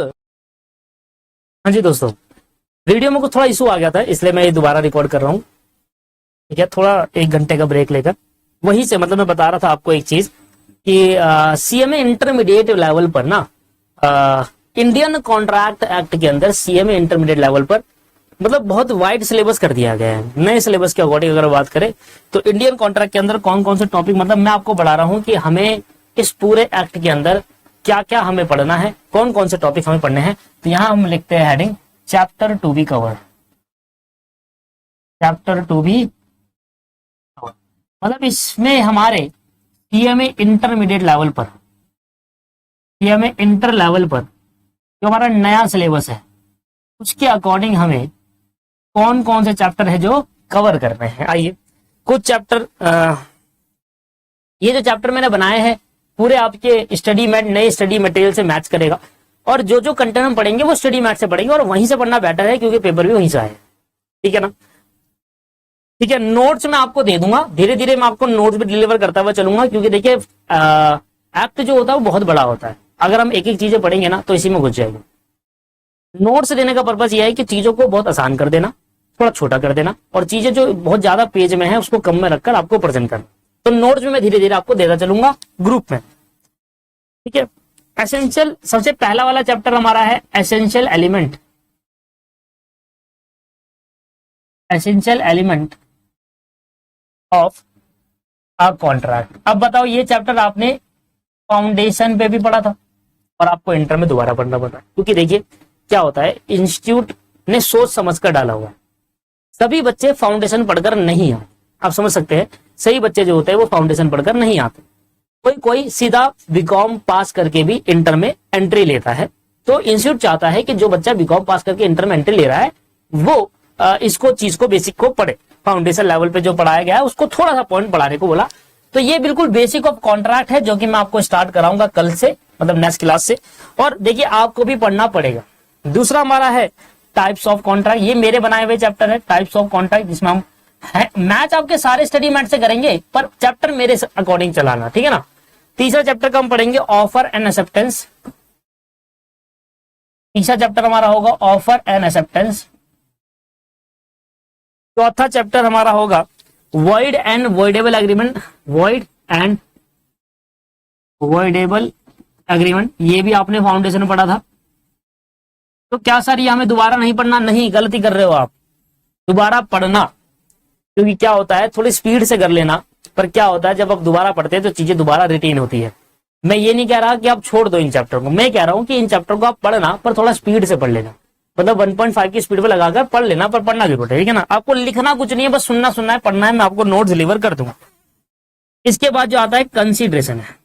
हाँ जी दोस्तों, वीडियो में कुछ थोड़ा इशू आ गया था, इसलिए मैं ये दोबारा रिकॉर्ड कर रहा हूँ। ठीक है, थोड़ा 1 घंटे का ब्रेक लेकर वहीं से, मतलब मैं बता रहा था आपको एक चीज कि सीएमए इंटरमीडिएट लेवल पर ना, इंडियन कॉन्ट्रैक्ट एक्ट के अंदर सीएमए इंटरमीडिएट लेवल पर मतलब बहुत वाइड सिलेबस कर दिया गया है। नए सिलेबस के अकॉर्डिंग अगर बात करें तो इंडियन कॉन्ट्रैक्ट के अंदर कौन कौन से टॉपिक, मतलब मैं आपको बढ़ा रहा हूं कि हमें इस पूरे एक्ट के अंदर क्या क्या हमें पढ़ना है, कौन कौन से टॉपिक हमें पढ़ने हैं। तो यहां हम लिखते हैं heading chapter two B cover, chapter two B, मतलब इसमें हमारे सीएमए इंटरमीडिएट लेवल पर, सीएमए इंटर लेवल पर जो हमारा नया सिलेबस है उसके अकॉर्डिंग हमें कौन कौन से चैप्टर है जो कवर करने हैं। आइए कुछ चैप्टर, ये जो चैप्टर मैंने बनाए हैं पूरे आपके स्टडी मैट, नए स्टडी मटेरियल से मैच करेगा, और जो जो कंटेंट हम पढ़ेंगे वो स्टडी मैट से पढ़ेंगे, और वहीं से पढ़ना बेटर है क्योंकि पेपर भी वहीं से आए। ठीक है ना, ठीक है। नोट्स मैं आपको दे दूंगा, धीरे धीरे मैं आपको नोट्स भी डिलीवर करता हुआ चलूंगा, क्योंकि देखिए एक्ट जो होता है वो बहुत बड़ा होता है, अगर हम एक एक चीजें पढ़ेंगे ना तो इसी में घुस जाएंगे। नोट्स देने का पर्पस यह है कि चीजों को बहुत आसान कर देना, थोड़ा छोटा कर देना, और चीजें जो बहुत ज्यादा पेज में है उसको कम में रखकर आपको प्रेजेंट करना। तो नोट्स में मैं धीरे धीरे आपको देता चलूंगा ग्रुप में। ठीक है, एसेंशियल, सबसे पहला वाला चैप्टर हमारा है essential element, essential element of a contract. अब बताओ ये चैप्टर आपने फाउंडेशन पे भी पढ़ा था और आपको इंटर में दोबारा पढ़ना पड़ा, क्योंकि देखिए क्या होता है, इंस्टीट्यूट ने सोच समझ कर डाला हुआ है। सभी बच्चे फाउंडेशन पढ़कर नहीं आते, आप समझ सकते हैं, सही बच्चे जो होते हैं वो फाउंडेशन पढ़कर नहीं आते। कोई कोई सीधा बीकॉम पास करके भी इंटर में एंट्री लेता है। तो इंस्टीट्यूट चाहता है कि जो बच्चा बीकॉम पास करके इंटर में एंट्री ले रहा है वो इसको चीज को, बेसिक को पढ़े। फाउंडेशन लेवल पे जो पढ़ाया गया है उसको थोड़ा सा पॉइंट पढ़ाने को बोला। तो ये बिल्कुल बेसिक ऑफ कॉन्ट्रैक्ट है जो कि मैं आपको स्टार्ट कराऊंगा कल से, मतलब नेक्स्ट क्लास से, और देखिए आपको भी पढ़ना पड़ेगा। दूसरा हमारा है टाइप्स ऑफ कॉन्ट्रैक्ट, ये मेरे बनाए हुए चैप्टर है टाइप्स ऑफ कॉन्ट्रैक्ट, जिसमें हम मैच आपके सारे स्टडी मैट से करेंगे पर चैप्टर मेरे अकॉर्डिंग चलाना, ठीक है ना। तीसरा चैप्टर का हम पढ़ेंगे ऑफर एंड एक्सेप्टेंस, तीसरा चैप्टर हमारा होगा ऑफर एंड एक्सेप्टेंस। चौथा चैप्टर हमारा होगा void and voidable agreement, void and voidable agreement, ये भी आपने फाउंडेशन में पढ़ा था। तो क्या सर ये हमें दोबारा नहीं पढ़ना? नहीं, गलती कर रहे हो आप, दोबारा पढ़ना, क्योंकि क्या होता है थोड़ी स्पीड से कर लेना, पर क्या होता है जब आप दोबारा पढ़ते हैं तो चीजें दोबारा रिटेन होती है। मैं ये नहीं कह रहा कि आप छोड़ दो इन चैप्टर को, मैं कह रहा हूं कि इन चैप्टर को आप पढ़ना पर थोड़ा स्पीड से पढ़ लेना, मतलब 1.5 की स्पीड पे लगाकर पढ़ लेना, पर पढ़ना जरूर है, ठीक है ना। आपको लिखना कुछ नहीं है, बस सुनना सुनना है, पढ़ना है, मैं आपको नोट डिलीवर कर दूंगा। इसके बाद जो आता है कंसीडरेशन है,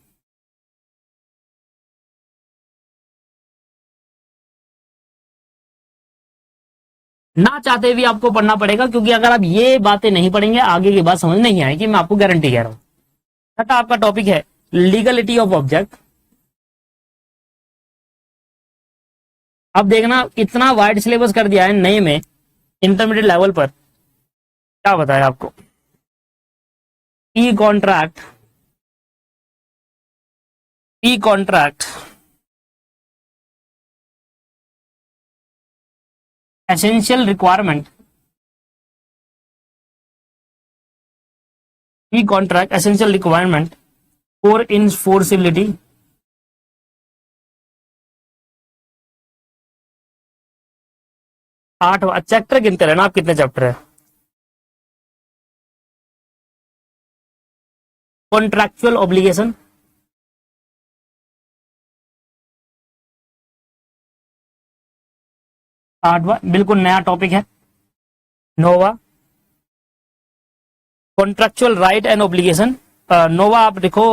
ना चाहते भी आपको पढ़ना पड़ेगा, क्योंकि अगर आप ये बातें नहीं पढ़ेंगे आगे की बात समझ नहीं आएगी, मैं आपको गारंटी कह रहा हूं। छठा आपका टॉपिक है लीगलिटी ऑफ ऑब्जेक्ट। अब देखना इतना वाइड सिलेबस कर दिया है नए में इंटरमीडिएट लेवल पर, क्या बताया आपको? E contract, e contract essential requirement, e contract essential requirement for enforceability आठवां चैप्टर गिनते रहना आप, कितने चैप्टर है? कॉन्ट्रैक्चुअल ऑब्लिगेशन, आठवां, बिल्कुल नया टॉपिक है। नौवां कॉन्ट्रैक्चुअल राइट एंड ऑब्लिगेशन, नौवां आप देखो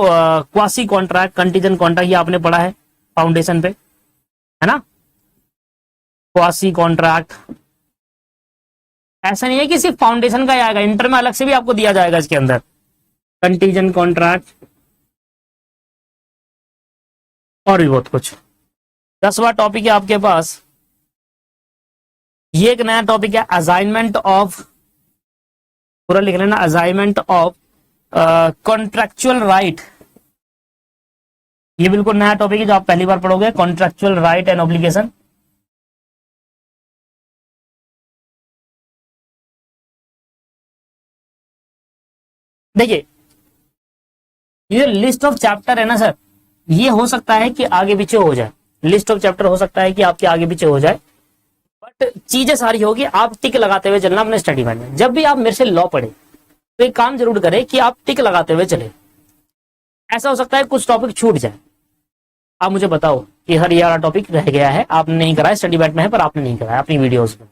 क्वासी कॉन्ट्रैक्ट, कंटीजेंट कॉन्ट्रैक्ट, ये आपने पढ़ा है फाउंडेशन पे, है ना? क्वासी कॉन्ट्रैक्ट, ऐसा नहीं है कि सिर्फ फाउंडेशन का ही आएगा, इंटर में अलग से भी आपको दिया जाएगा इसके अंदर। कंटीजेंट कॉन्ट्रैक्ट और भी बहुत कुछ। 10वां टॉपिक है आपके पास, ये एक नया टॉपिक है, असाइनमेंट ऑफ, पूरा लिख लेना, असाइनमेंट ऑफ कॉन्ट्रैक्चुअल राइट। ये बिल्कुल नया टॉपिक है जो आप पहली बार पढ़ोगे, कॉन्ट्रैक्चुअल राइट एंड ऑब्लिगेशन। देखिए ये लिस्ट ऑफ चैप्टर है ना सर, ये हो सकता है कि आगे पीछे हो जाए, लिस्ट ऑफ चैप्टर हो सकता है कि आपके आगे पीछे हो जाए, बट चीजें सारी होगी, आप टिक लगाते हुए चलना अपने स्टडी में। जब भी आप मेरे से लॉ पढ़े तो एक काम जरूर करें कि आप टिक लगाते हुए चले। ऐसा हो सकता है कुछ टॉपिक छूट जाए, आप मुझे बताओ कि हर ये वाला टॉपिक रह गया है, आपने नहीं कराया, स्टडी बैट में है पर आपने नहीं कराया अपनी वीडियोस में,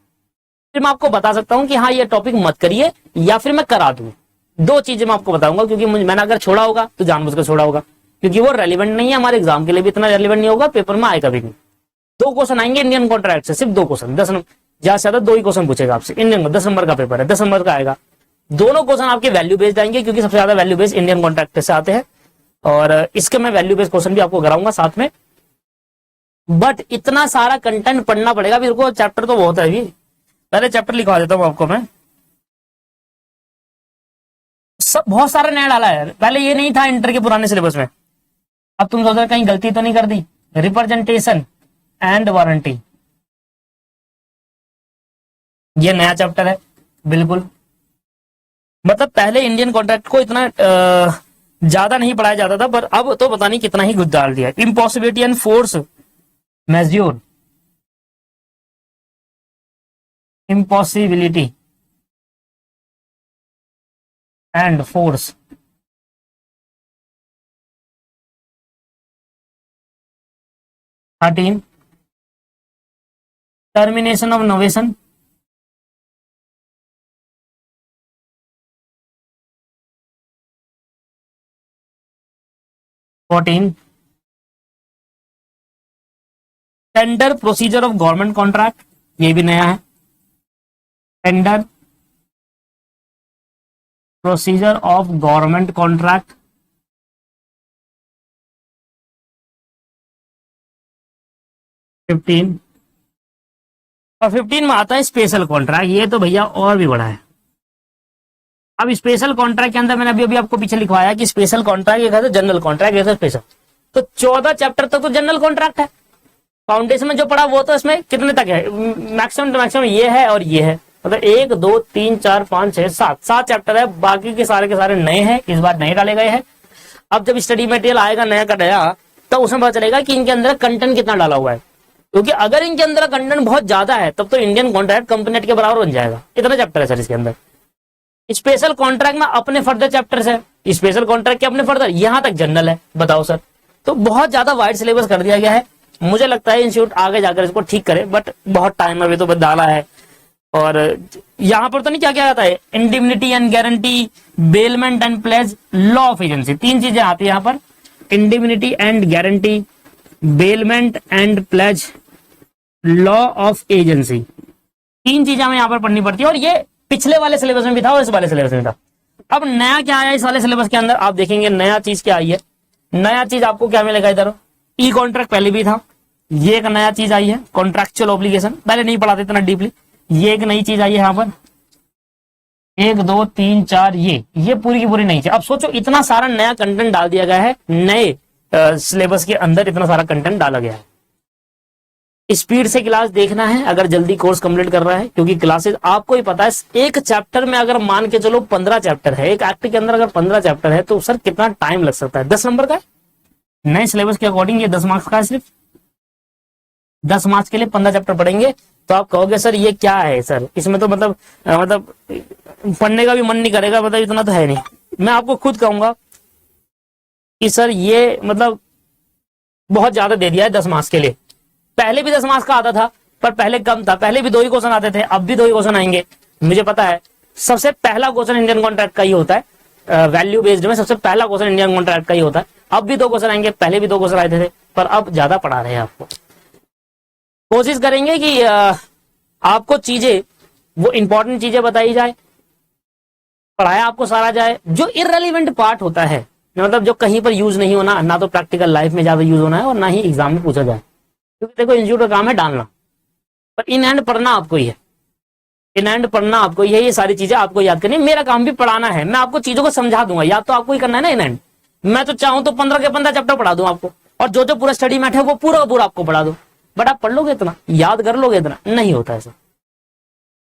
फिर मैं आपको बता सकता हूं कि हाँ ये टॉपिक मत करिए, या फिर मैं करा दूं। दो चीजें मैं आपको बताऊंगा, क्योंकि मैंने अगर छोड़ा होगा तो जानबूझकर छोड़ा होगा, क्योंकि वो रेलिवेंट नहीं है हमारे एग्जाम के लिए, भी इतना रेलिवेंट नहीं होगा, पेपर में आएगा भी नहीं। 2 क्वेश्चन आएंगे इंडियन कॉन्ट्रैक्ट से, सिर्फ 2 क्वेश्चन, 10 नंबर, ज्यादा से ज्यादा 2 ही क्वेश्चन पूछेगा आपसे इंडियन में, 10 नंबर का पेपर है, 10 नंबर का आएगा। दोनों क्वेश्चन आपके वैल्यू बेस्ड आएंगे, क्योंकि सबसे ज्यादा वैल्यू बेस्ड इंडियन कॉन्ट्रैक्ट से आते हैं, और इसके मैं वैल्यू बेस्ड क्वेश्चन भी आपको कराऊंगा साथ में। बट इतना सारा कंटेंट पढ़ना पड़ेगा, फिर को चैप्टर तो बहुत है, भी पहले चैप्टर लिखवा देता हूं आपको मैं, सब बहुत सारा नया डाला है, पहले ये नहीं था इंटर के पुराने सिलेबस में। अब तुम सोच रहे कहीं गलती तो नहीं कर दी, रिप्रेजेंटेशन एंड वारंटी, ये नया चैप्टर है बिल्कुल। मतलब पहले इंडियन कॉन्ट्रैक्ट को इतना ज्यादा नहीं पढ़ाया जाता था, पर अब तो पता नहीं कितना ही कुछ डाल दिया। Impossibility and force majeure, impossibility and force, termination of novation, 14 tender procedure of government contract, ये भी नया है, tender procedure of government contract, 15 और 15 में आता है स्पेशल कॉन्ट्रैक्ट, ये तो भैया और भी बड़ा है। अब स्पेशल कॉन्ट्रैक्ट के अंदर मैंने अभी आपको पीछे लिखवाया कि स्पेशल कॉन्ट्रैक्ट, ये था जनरल कॉन्ट्रैक्ट, ये था स्पेशल, तो 14 चैप्टर तक तो जनरल कॉन्ट्रैक्ट है। फाउंडेशन में जो पढ़ा वो तो इसमें कितने तक है, मैक्सिमम टू मैक्सिमम ये है और ये है, मतलब 1 2 3 4 5 6 7 चैप्टर है, बाकी के सारे नए हैं, इस बार नए डाले गए हैं। अब जब स्टडी मटेरियल आएगा नया का नया, तो उसमें पता चलेगा कि इनके अंदर कंटेंट कितना डाला हुआ है, क्योंकि अगर इनके अंदर कंटेंट बहुत ज्यादा है तब तो इंडियन कॉन्ट्रैक्ट कंपनीट के बराबर बन जाएगा, इतना चैप्टर है सर इसके अंदर। स्पेशल कॉन्ट्रैक्ट में अपने फर्दर चैप्टर्स है, स्पेशल कॉन्ट्रैक्ट के अपने फर्दर, यहां तक जनरल है, बताओ सर, तो बहुत ज्यादा वाइड सिलेबस कर दिया गया है। मुझे लगता है इंस्टीट्यूट आगे जाकर इसको ठीक करे, बट बहुत टाइम अभी तो बस डाला है। और यहां पर तो नहीं क्या क्या आता है, indemnity and guarantee, bailment and pledge, law of agency, 3 चीजें आती है यहाँ पर, indemnity and guarantee, bailment and pledge, law of agency, 3 चीजें हमें यहाँ पर पढ़नी पड़ती है, और ये पिछले वाले सिलेबस में भी था और इस वाले सिलेबस में था। अब नया क्या आया इस वाले सिलेबस के अंदर, आप देखेंगे नया चीज क्या आई है। नया चीज आपको क्या मिलेगा इधर, ई कॉन्ट्रैक्ट पहले भी था, ये एक नया चीज आई है, कॉन्ट्रैक्चुअल ऑब्लिगेशन, पहले नहीं पढ़ाते इतना डीपली, ये एक नई चीज आई है यहाँ पर, 1 2 3 4 ये पूरी की पूरी नहीं थी। अब सोचो इतना सारा नया कंटेंट डाल दिया गया है, नए सिलेबस के अंदर इतना सारा कंटेंट डाला गया है। स्पीड से क्लास देखना है अगर जल्दी कोर्स कंप्लीट कर रहा है, क्योंकि क्लासेस आपको ही पता है एक चैप्टर में अगर मान के चलो 15 चैप्टर है, एक एक्ट के अंदर अगर 15 चैप्टर है तो सर कितना टाइम लग सकता है। 10 नंबर का है, नए सिलेबस के अकॉर्डिंग ये 10 मार्क्स का है, सिर्फ 10 मार्क्स के लिए 15 चैप्टर पढ़ेंगे। तो आप कहोगे सर ये क्या है सर, इसमें तो मतलब पढ़ने का भी मन नहीं करेगा, मतलब इतना तो है नहीं। मैं आपको खुद कहूंगा कि सर ये मतलब बहुत ज्यादा दे दिया है 10 मार्क्स के लिए। पहले भी 10 मार्क्स का आता था, पर पहले कम था, पहले भी 2 ही क्वेश्चन आते थे, अब भी 2 ही क्वेश्चन आएंगे। मुझे पता है सबसे पहला क्वेश्चन इंडियन कॉन्ट्रैक्ट का ही होता है, वैल्यू बेस्ड में सबसे पहला क्वेश्चन इंडियन कॉन्ट्रैक्ट का ही होता है। अब भी 2 क्वेश्चन आएंगे, पहले भी 2 क्वेश्चन आए थे, पर अब ज्यादा पढ़ा रहे हैं आपको। कोशिश करेंगे कि आपको चीजें वो इंपॉर्टेंट चीजें बताई जाए, पढ़ाया आपको सारा जाए। जो इररेलेवेंट पार्ट होता है, मतलब जो कहीं पर यूज नहीं होना, ना तो प्रैक्टिकल लाइफ में ज्यादा यूज होना है और ना ही एग्जाम में पूछा जाए, क्योंकि देखो इंस्टीट्यूट का काम है डालना, पर इन हैंड पढ़ना आपको ही है, इन हैंड पढ़ना आपको ही है। ये सारी चीजें आपको याद करनी है, मेरा काम भी पढ़ाना है। मैं आपको चीजों को समझा दूंगा, याद तो आपको ही करना है ना इन हैंड। मैं तो चाहूं तो 15 के 15 चैप्टर पढ़ा दूं आपको, और जो पूरा स्टडी मैट है वो पूरा पूरा आपको पढ़ा दो, बट आप पढ़ लोगे इतना, याद कर लोगे इतना, नहीं होता ऐसा।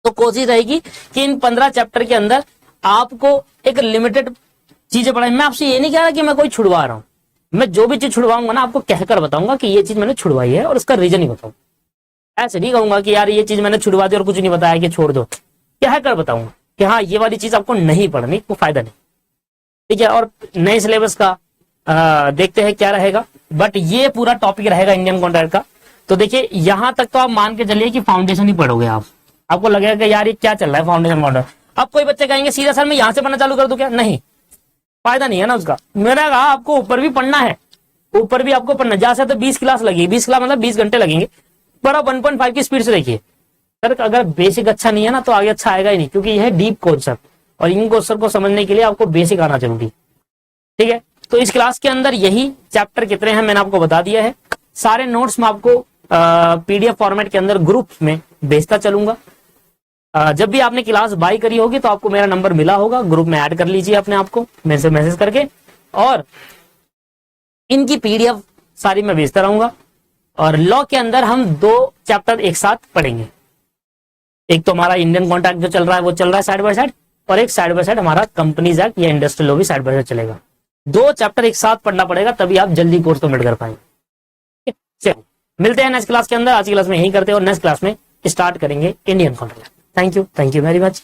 तो कोशिश रहेगी कि इन 15 चैप्टर के अंदर आपको एक लिमिटेड चीजें पढ़ाई। मैं आपसे ये नहीं कह रहा कि मैं कोई छुड़वा रहा हूं, मैं जो भी चीज छुड़वाऊंगा ना आपको कहकर बताऊंगा कि ये चीज मैंने छुड़वाई है और उसका रीजन ही बताऊंगा। ऐसे नहीं कहूंगा कि यार ये चीज मैंने छुड़वा दी और कुछ नहीं बताया कि छोड़ दो, कहकर बताऊंगा कि हाँ ये वाली चीज आपको नहीं पढ़नी, कोई फायदा नहीं, ठीक है। और नए सिलेबस का देखते हैं क्या रहेगा, बट ये पूरा टॉपिक रहेगा इंडियन कॉन्ट्रैक्ट का। तो देखिए यहां तक तो आप मान के चलिए कि फाउंडेशन ही पढ़ोगे आप, आपको लगेगा कि यार ये क्या चल रहा है फाउंडेशन मॉडल। अब कोई बच्चे कहेंगे सीधा सर मैं यहां से पढ़ना चालू कर दूं क्या, नहीं, फायदा नहीं है ना उसका। मैंने कहा आपको ऊपर भी पढ़ना है, ऊपर भी आपको पढ़ना है। जैसे तो 20 क्लास लगेगी, 20 क्लास मतलब 20 घंटे लगेंगे, पर आप 1.5 की स्पीड से देखिए सर। अगर बेसिक अच्छा नहीं है ना तो आगे अच्छा आएगा ही नहीं, क्योंकि यह है डीप कॉन्सेप्ट और इन कॉन्सेप्ट को समझने के लिए आपको बेसिक आना जरूरी, ठीक है। तो इस क्लास के अंदर यही चैप्टर कितने हैं मैंने आपको बता दिया है। सारे नोट्स में आपको पीडीएफ फॉर्मेट के अंदर ग्रुप में भेजता चलूंगा। जब भी आपने क्लास बाय करी होगी तो आपको मेरा नंबर मिला होगा, ग्रुप में ऐड कर लीजिए अपने आप को मेरे से मैसेज करके, और इनकी पीडीएफ सारी मैं भेजता रहूंगा। और लॉ के अंदर हम 2 चैप्टर एक साथ पढ़ेंगे, एक तो हमारा इंडियन कॉन्ट्रैक्ट जो चल रहा है वो चल रहा है साइड बाय साइड, और एक साइड बाय साइड हमारा कंपनीज एक्ट या इंडस्ट्रियल लॉ भी साइड बाय साइड चलेगा। 2 चैप्टर एक साथ पढ़ना पड़ेगा, तभी आप जल्दी कोर्स कंप्लीट कर पाएंगे। चलो मिलते हैं नेक्स्ट क्लास के अंदर। आज की क्लास में यही करते हैं और नेक्स्ट क्लास में स्टार्ट करेंगे Indian contract. Thank you very much.